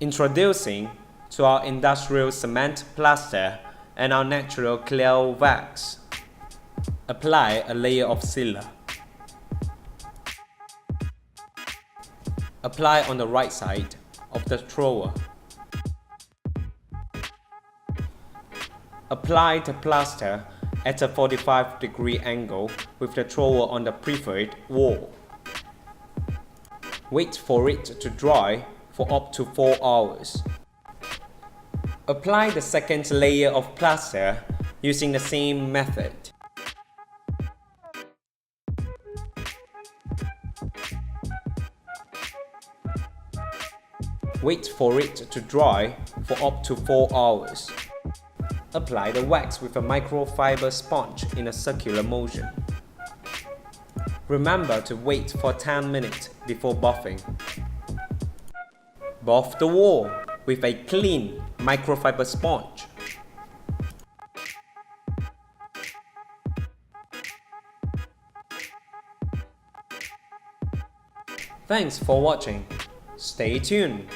Introducing to our industrial cement plaster and our natural clear wax. Apply a layer of sealer. Apply on the right side of the thrower. Apply the plaster at a 45-degree angle with the thrower on the preferred wall. Wait for it to dry for up to 4 hours. Apply the second layer of plaster using the same method. Wait for it to dry for up to 4 hours. Apply the wax with a microfiber sponge in a circular motion. Remember to wait for 10 minutes before buffing. Buff the wall with a clean microfiber sponge. Thanks for watching. Stay tuned.